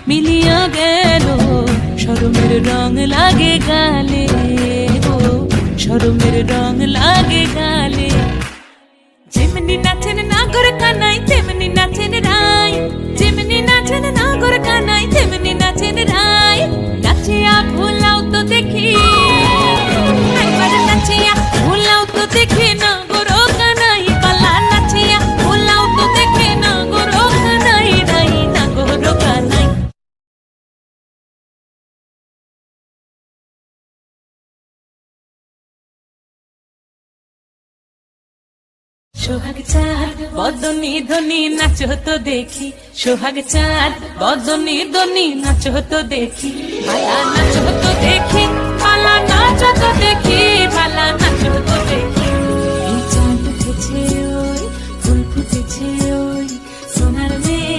মিলিয়া গেল শরমের রং লাগে গালে, ও শরমের রং লাগে গালে। যেমনি নাচেন নাগর কানাই তেমনি নাচেন রাই, যেমনি নাচেন নাগর কানাই তেমনি নাচেন রাই। নাচিয়া ভুলাও তো দেখি, একবার নাচিয়া ভুলাও তো দেখি নাগর কানাই পালা। নাচিয়া ভুলাও তো দেখি নাগর কানাই রাই, নাগর কানাই। সোহাগ চাঁদ বদনি ধনি নাচো তো দেখি, সোহাগ চাঁদ বদনি ধনি নাচো তো দেখি, পালা নাচো তো দেখি, পালা নাচো তো দেখি।